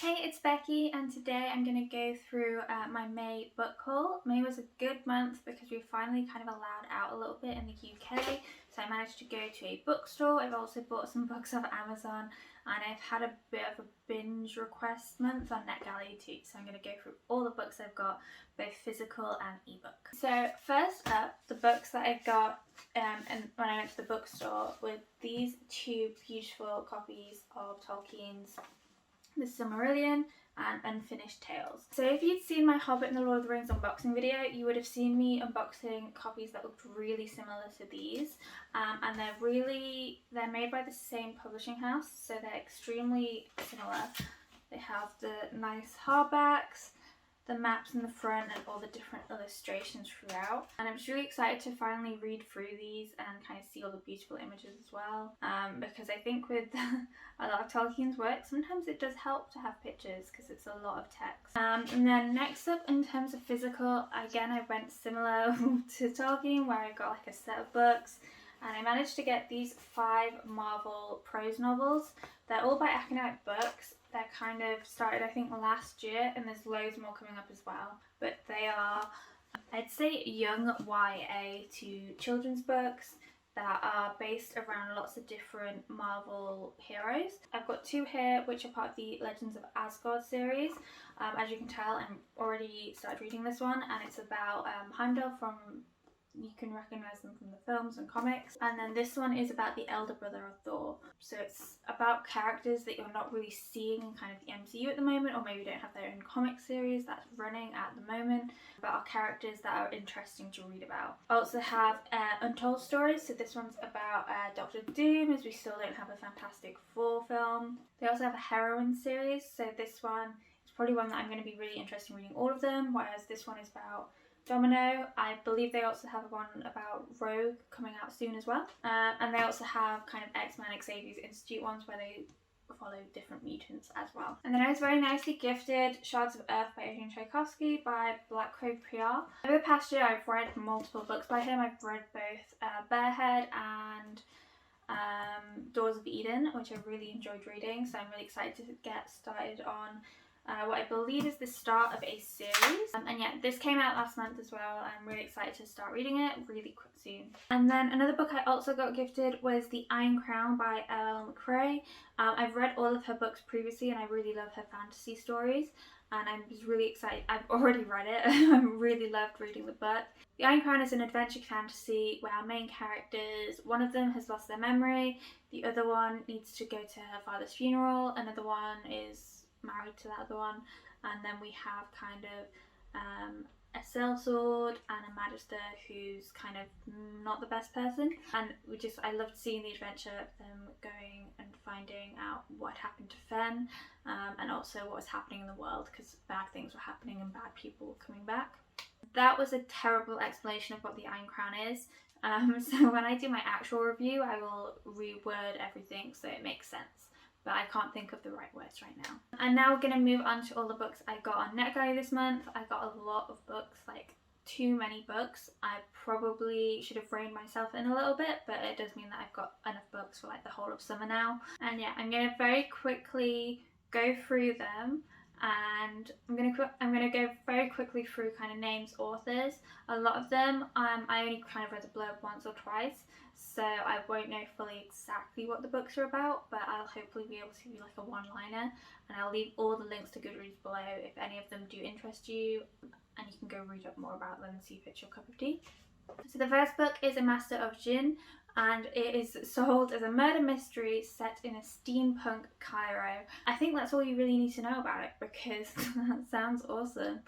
Hey, it's Becky, and today I'm going to go through my May book haul. May was a good month because we were finally kind of allowed out a little bit in the UK, so I managed to go to a bookstore. I've also bought some books off Amazon, and I've had a bit of a binge request month on NetGalley too, so I'm going to go through all the books I've got, both physical and ebook. So first up, the books that I got and when I went to the bookstore were these two beautiful copies of Tolkien's The Silmarillion and Unfinished Tales. So if you'd seen my Hobbit and the Lord of the Rings unboxing video, you would have seen me unboxing copies that looked really similar to these, and they're made by the same publishing house, so they're extremely similar. They have the nice hardbacks, the maps in the front, and all the different illustrations throughout, and I'm just really excited to finally read through these and kind of see all the beautiful images as well, because I think with a lot of Tolkien's work sometimes it does help to have pictures because it's a lot of text. And then next up, in terms of physical, again I went similar to Tolkien, where I got like a set of books, and I managed to get these 5 Marvel prose novels. They're all by academic books. They're kind of started, I think, last year, and there's loads more coming up as well. But they are, I'd say, young YA to children's books that are based around lots of different Marvel heroes. I've got 2 here which are part of the Legends of Asgard series. As you can tell, I'm already started reading this one, and it's about Heimdall from... You can recognise them from the films and comics. And then this one is about the elder brother of Thor. So it's about characters that you're not really seeing in kind of the MCU at the moment, or maybe don't have their own comic series that's running at the moment, but are characters that are interesting to read about. I also have Untold Stories. So this one's about Doctor Doom, as we still don't have a Fantastic Four film. They also have a Heroine series. So this one is probably one that I'm going to be really interested in reading all of them, whereas this one is about Domino. I believe they also have one about Rogue coming out soon as well. And they also have kind of X-Men Xavier's Institute ones where they follow different mutants as well. And then I was very nicely gifted Shards of Earth by Adrian Tchaikovsky by Black Crow PR. Over the past year I've read multiple books by him. I've read both Barehead and Doors of Eden, which I really enjoyed reading, so I'm really excited to get started on what I believe is the start of a series. And yeah, this came out last month as well. I'm really excited to start reading it really quick soon. And then another book I also got gifted was The Iron Crown by L.L. McRae. I've read all of her books previously, and I really love her fantasy stories, and I'm just really excited. I've already read it. I really loved reading the book. The Iron Crown is an adventure fantasy where our main characters, one of them has lost their memory, the other one needs to go to her father's funeral, another one is married to that other one, and then we have kind of a sellsword and a magister who's kind of not the best person, and I loved seeing the adventure of them going and finding out what happened to Fen, and also what was happening in the world, because bad things were happening and bad people were coming back. That was a terrible explanation of what the Iron Crown is, so when I do my actual review I will reword everything so it makes sense, but I can't think of the right words right now. And now we're going to move on to all the books I got on NetGalley this month. I got a lot of books, like too many books. I probably should have reined myself in a little bit, but it does mean that I've got enough books for like the whole of summer now. And yeah, I'm going to very quickly go through them, and I'm gonna go very quickly through kind of names, authors. A lot of them I only kind of read the blurb once or twice, so I won't know fully exactly what the books are about, but I'll hopefully be able to give you like a one-liner, and I'll leave all the links to Goodreads below if any of them do interest you, and you can go read up more about them and see if it's your cup of tea. So the first book is A Master of Djinn, and it is sold as a murder mystery set in a steampunk Cairo. I think that's all you really need to know about it, because that sounds awesome.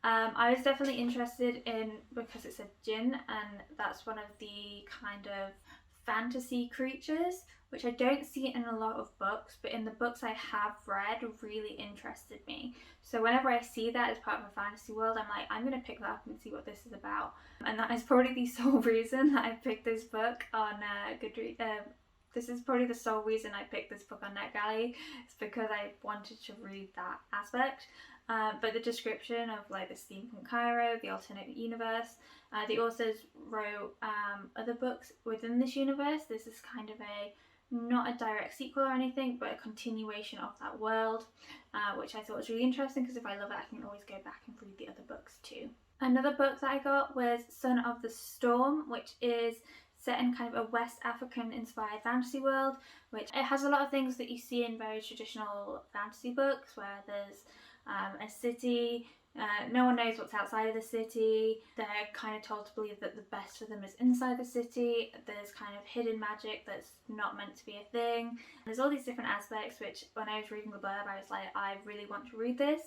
I was definitely interested in, because it's a djinn, and that's one of the kind of fantasy creatures, which I don't see in a lot of books, but in the books I have read really interested me. So whenever I see that as part of a fantasy world, I'm like, I'm going to pick that up and see what this is about. And that is probably the sole reason that I picked this book on Goodreads. This is probably the sole reason I picked this book on NetGalley. It's because I wanted to read that aspect. But the description of like the steampunk Cairo, the alternate universe, the authors wrote other books within this universe. This is kind of a not a direct sequel or anything, but a continuation of that world, which I thought was really interesting because if I love it, I can always go back and read the other books too. Another book that I got was Son of the Storm, which is set in kind of a West African inspired fantasy world, which it has a lot of things that you see in very traditional fantasy books, where there's a city, no one knows what's outside of the city, they're kind of told to believe that the best for them is inside the city, there's kind of hidden magic that's not meant to be a thing. There's all these different aspects which when I was reading the blurb I was like, I really want to read this,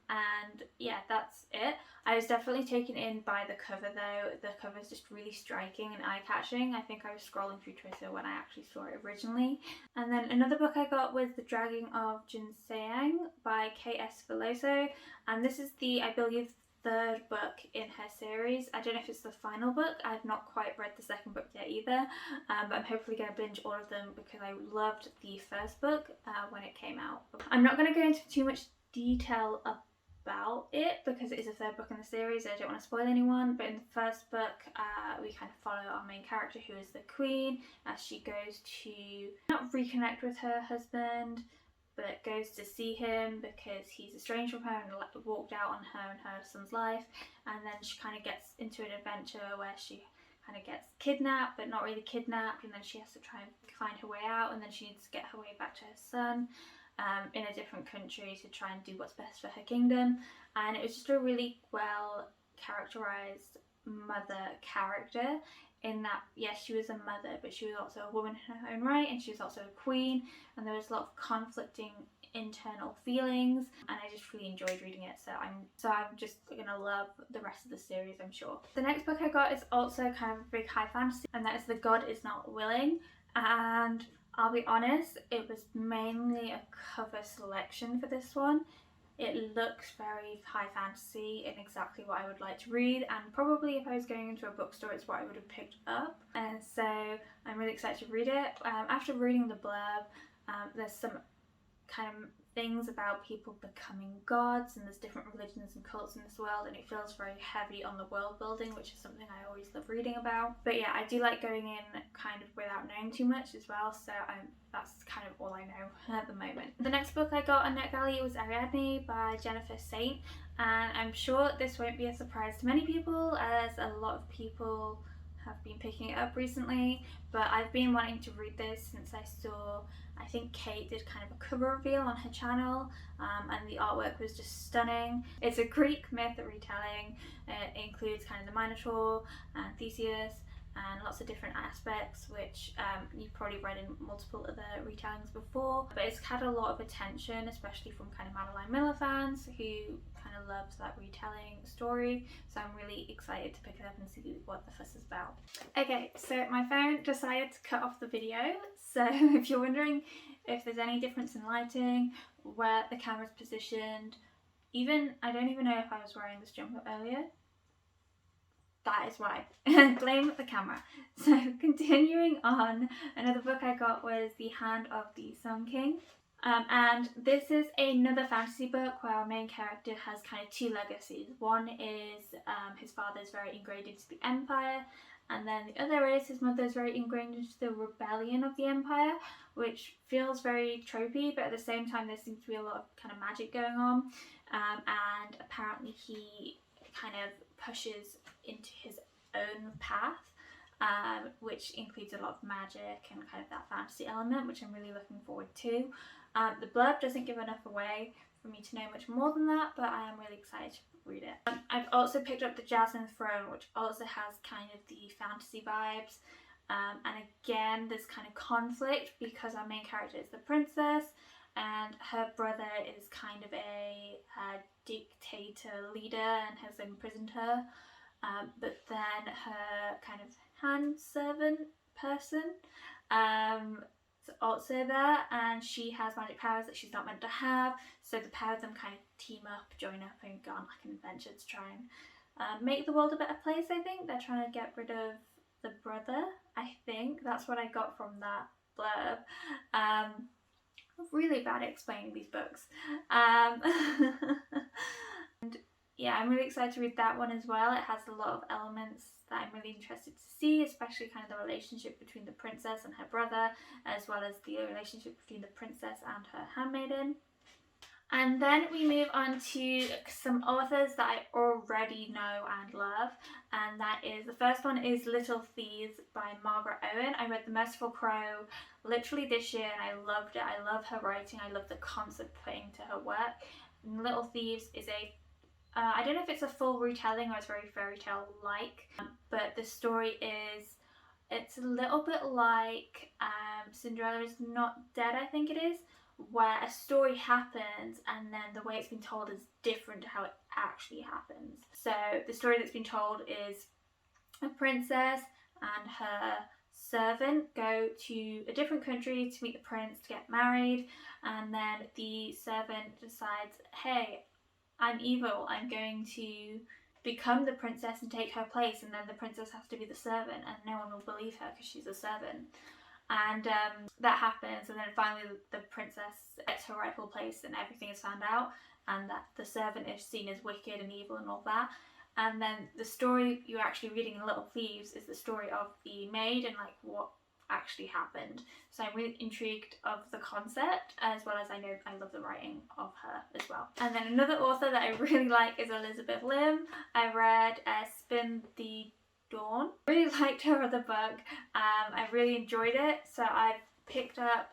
and yeah, that's it. I was definitely taken in by the cover though. The cover is just really striking and eye-catching. I think I was scrolling through Twitter when I actually saw it originally. And then another book I got was The Dragging of Ginseng by K.S. Villoso, and this is the, I believe, third book in her series. I don't know if it's the final book. I've not quite read the second book yet either, but I'm hopefully going to binge all of them because I loved the first book when it came out. I'm not going to go into too much detail about it because it is a third book in the series. I don't want to spoil anyone, but in the first book we kind of follow our main character, who is the queen, as she goes to not reconnect with her husband, but goes to see him because he's estranged from her and walked out on her and her son's life. And then she kind of gets into an adventure where she kind of gets kidnapped, but not really kidnapped, and then she has to try and find her way out, and then she needs to get her way back to her son in a different country to try and do what's best for her kingdom. And it was just a really well characterized mother character, in that yes, she was a mother, but she was also a woman in her own right, and she was also a queen, and there was a lot of conflicting internal feelings, and I just really enjoyed reading it, so I'm just gonna love the rest of the series, I'm sure. The next book I got is also kind of a big high fantasy, and that is The God Is Not Willing, and I'll be honest, it was mainly a cover selection for this one. It looks very high fantasy and exactly what I would like to read, and probably if I was going into a bookstore it's what I would have picked up, and so I'm really excited to read it. After reading the blurb, there's some kind of things about people becoming gods, and there's different religions and cults in this world, and it feels very heavy on the world building, which is something I always love reading about. But yeah, I do like going in kind of without knowing too much as well, so that's kind of all I know at the moment. The next book I got on NetGalley was Ariadne by Jennifer Saint, and I'm sure this won't be a surprise to many people, as a lot of people have been picking it up recently, but I've been wanting to read this since I saw, I think Kate did kind of a cover reveal on her channel, and the artwork was just stunning. It's a Greek myth retelling. It includes kind of the Minotaur and Theseus and lots of different aspects, which you've probably read in multiple other retellings before, but it's had a lot of attention, especially from kind of Madeline Miller fans who kind of loved that retelling story, so I'm really excited to pick it up and see what the fuss is about. Okay, so my phone decided to cut off the video, so if you're wondering if there's any difference in lighting, where the camera's positioned, even, I don't even know if I was wearing this jumper earlier, that is why. Blame the camera. So continuing on, another book I got was The Hand of the Sun King. And this is another fantasy book where our main character has kind of two legacies. One is his father is very ingrained into the Empire, and then the other is his mother is very ingrained into the rebellion of the Empire, which feels very tropey, but at the same time there seems to be a lot of kind of magic going on, and apparently he kind of pushes into his own path, which includes a lot of magic and kind of that fantasy element, which I'm really looking forward to. The blurb doesn't give enough away for me to know much more than that, but I am really excited to read it. I've also picked up the Jasmine Throne, which also has kind of the fantasy vibes, and again there's kind of conflict because our main character is the princess and her brother is kind of a dictator leader and has imprisoned her, but then her kind of hand servant person is also there, and she has magic powers that she's not meant to have, so the pair of them kind of team up, join up and go on like an adventure to try and make the world a better place. I think they're trying to get rid of the brother. I think that's what I got from that blurb. I'm really bad at explaining these books. And yeah, I'm really excited to read that one as well. It has a lot of elements that I'm really interested to see, especially kind of the relationship between the princess and her brother, as well as the relationship between the princess and her handmaiden. And then we move on to some authors that I already know and love, and that is, the first one is Little Thieves by Margaret Owen. I read The Merciful Crow literally this year and I loved it. I love her writing, I love the concept put into her work. And Little Thieves is a I don't know if it's a full retelling or it's very fairy tale like, but the story is, it's a little bit like Cinderella is Not Dead, I think it is, where a story happens and then the way it's been told is different to how it actually happens. So the story that's been told is a princess and her servant go to a different country to meet the prince to get married, and then the servant decides, hey, I'm evil, I'm going to become the princess and take her place, and then the princess has to be the servant and no one will believe her because she's a servant. And that happens, and then finally the princess gets her rightful place and everything is found out, and that the servant is seen as wicked and evil and all that. And then the story you're actually reading in Little Thieves is the story of the maid and like what actually happened. So I'm really intrigued of the concept, as well as I know I love the writing of her as well. And then another author that I really like is Elizabeth Lim. I read Spin the Dawn. I really liked her other book. I really enjoyed it, so I've picked up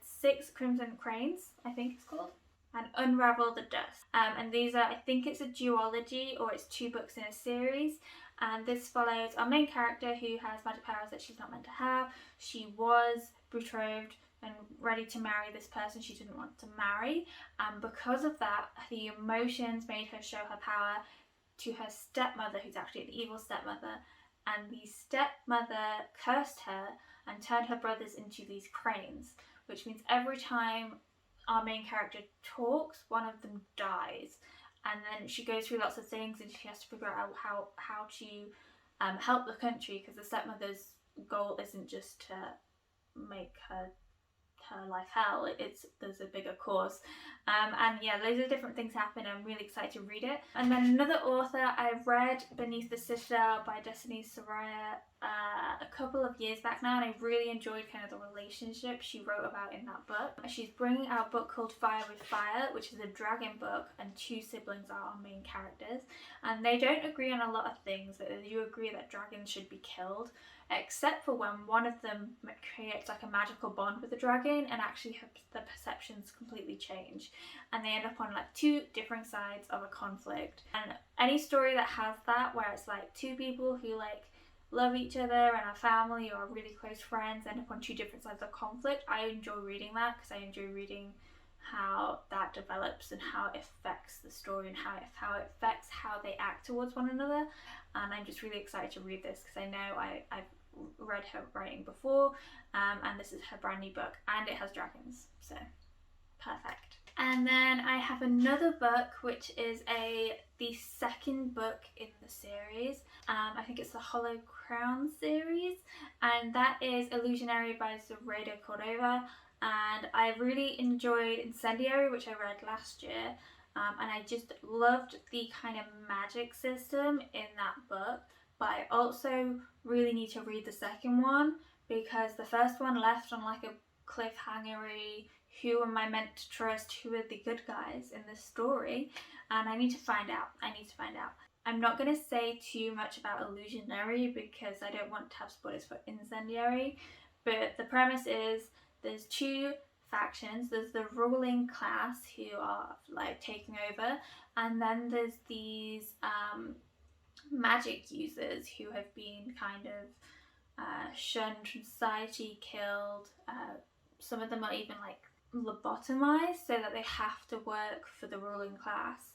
6 Crimson Cranes, I think it's called, and Unravel the Dust. And these are, I think it's a duology, or it's 2 books in a series. And this follows our main character who has magic powers that she's not meant to have. She was betrothed and ready to marry this person she didn't want to marry, and because of that, the emotions made her show her power to her stepmother, who's actually an evil stepmother, and the stepmother cursed her and turned her brothers into these cranes, which means every time our main character talks, one of them dies. And then she goes through lots of things and she has to figure out how to help the country, because the stepmother's goal isn't just to make her life hell, there's a bigger cause. And yeah, loads of different things happen. I'm really excited to read it. And then another author, I read Beneath the Citadel by Destiny Soria a couple of years back now, and I really enjoyed kind of the relationship she wrote about in that book. She's bringing out a book called Fire with Fire, which is a dragon book, and 2 siblings are our main characters, and they don't agree on a lot of things, but they do agree that dragons should be killed, except for when one of them creates like a magical bond with the dragon, and actually the perceptions completely change, and they end up on like 2 different sides of a conflict. And any story that has that, where it's like 2 people who like love each other and are family or are really close friends, end up on 2 different sides of conflict, I enjoy reading that, because I enjoy reading how that develops and how it affects the story and how it affects how they act towards one another. And I'm just really excited to read this, because I know I've read her writing before, and this is her brand new book, and it has dragons, so perfect. And then I have another book, which is the second book in the series. I think it's the Hollow Crown series, and that is Illusionary by Zoraida Cordova. And I really enjoyed Incendiary, which I read last year, and I just loved the kind of magic system in that book. But I also really need to read the second one, because the first one left on like a cliffhangery, who am I meant to trust, who are the good guys in this story, and I need to find out. I'm not going to say too much about Illusionary because I don't want to have spoilers for Incendiary, but the premise is there's 2 factions. There's the ruling class who are like taking over, and then there's these magic users who have been kind of shunned from society, killed. Some of them are even like lobotomized so that they have to work for the ruling class.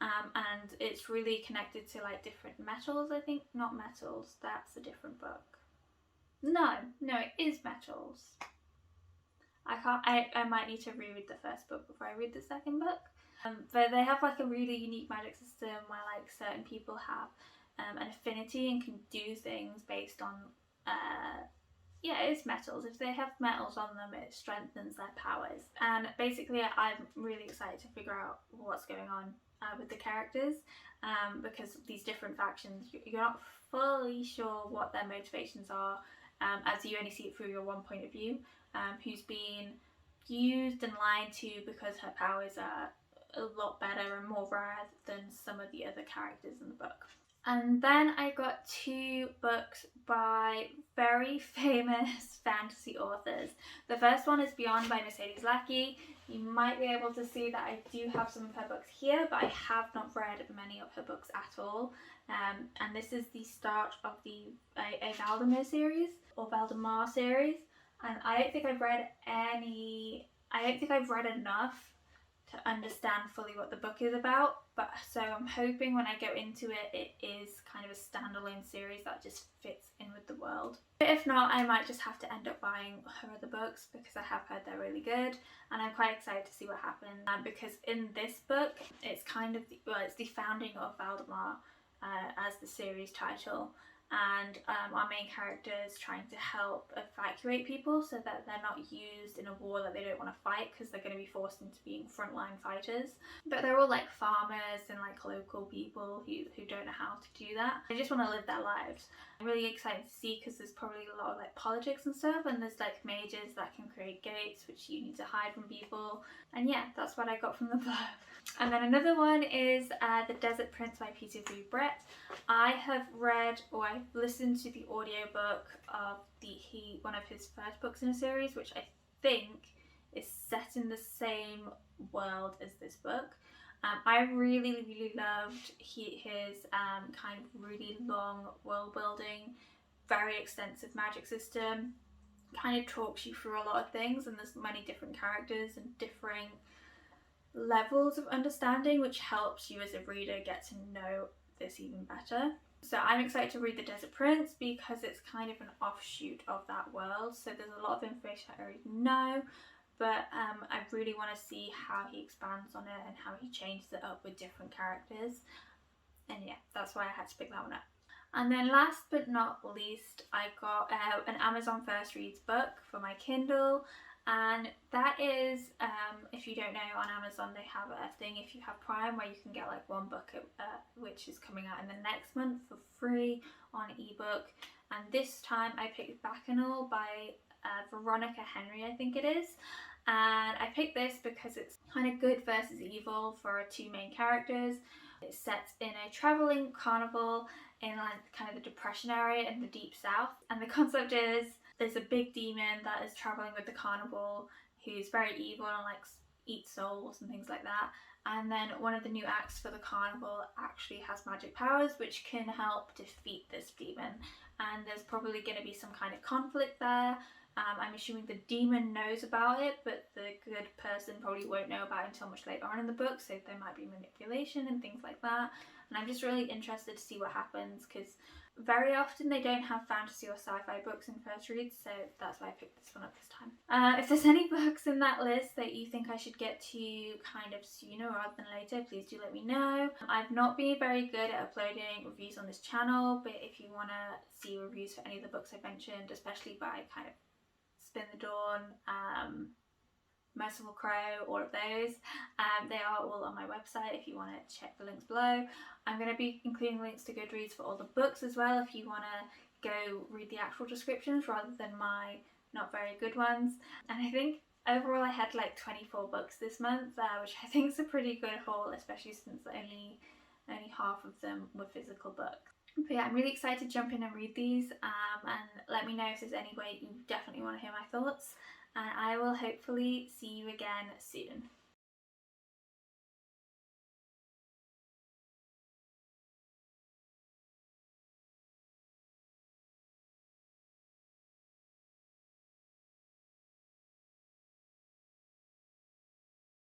And it's really connected to like different metals, I think. Not metals, that's a different book. No, it is metals. I might need to reread the first book before I read the second book. But they have like a really unique magic system where like certain people have an affinity and can do things based on yeah, it's metals. If they have metals on them, it strengthens their powers. And basically, I'm really excited to figure out what's going on with the characters, because these different factions, you're not fully sure what their motivations are, as you only see it through your one point of view, who's been used and lied to because her powers are a lot better and more rare than some of the other characters in the book. And then I got 2 books by very famous fantasy authors. The first one is Beyond by Mercedes Lackey. You might be able to see that I do have some of her books here, but I have not read many of her books at all. And this is the start of the Valdemar series, or Valdemar series. And I don't think I've read enough to understand fully what the book is about, but so I'm hoping when I go into it, it is kind of a standalone series that just fits in with the world. But if not, I might just have to end up buying her other books because I have heard they're really good, and I'm quite excited to see what happens, because in this book, it's kind of it's the founding of Valdemar as the series title. And our main character is trying to help evacuate people so that they're not used in a war that they don't want to fight, because they're going to be forced into being frontline fighters. But they're all like farmers and like local people who don't know how to do that. They just want to live their lives. I'm really excited to see, because there's probably a lot of like politics and stuff, and there's like mages that can create gates which you need to hide from people. And yeah, that's what I got from the book. And then another one is The Desert Prince by Peter V. Brett. I have read, or I've listened to the audiobook of one of his first books in a series, which I think is set in the same world as this book. I really loved his kind of really long world building, very extensive magic system. Kind of talks you through a lot of things, and there's many different characters and differing levels of understanding, which helps you as a reader get to know this even better. So I'm excited to read The Desert Prince because it's kind of an offshoot of that world, so there's a lot of information I already know, but I really want to see how he expands on it and how he changes it up with different characters. And yeah, that's why I had to pick that one up. And then last but not least, I got an Amazon First Reads book for my Kindle. And that is, if you don't know, on Amazon they have a thing if you have Prime where you can get like one book which is coming out in the next month for free on ebook. And this time I picked Bacchanal by Veronica Henry, I think it is. And I picked this because it's kind of good versus evil for our 2 main characters. It's set in a travelling carnival in like kind of the Depression area in the Deep South. And the concept is there's a big demon that is travelling with the carnival who's very evil and like eats souls and things like that. And then one of the new acts for the carnival actually has magic powers which can help defeat this demon. And there's probably going to be some kind of conflict there. I'm assuming the demon knows about it, but the good person probably won't know about it until much later on in the book, so there might be manipulation and things like that. And I'm just really interested to see what happens, because very often they don't have fantasy or sci-fi books in first reads, so that's why I picked this one up this time. If there's any books in that list that you think I should get to kind of sooner rather than later, please do let me know. I've not been very good at uploading reviews on this channel, but if you want to see reviews for any of the books I mentioned, especially by kind of Spin the Dawn, Merciful Crow, all of those, they are all on my website if you want to check the links below. I'm going to be including links to Goodreads for all the books as well if you want to go read the actual descriptions rather than my not very good ones. And I think overall I had like 24 books this month, which I think is a pretty good haul, especially since only half of them were physical books. But yeah, I'm really excited to jump in and read these, and let me know if there's any way you definitely want to hear my thoughts, and I will hopefully see you again soon.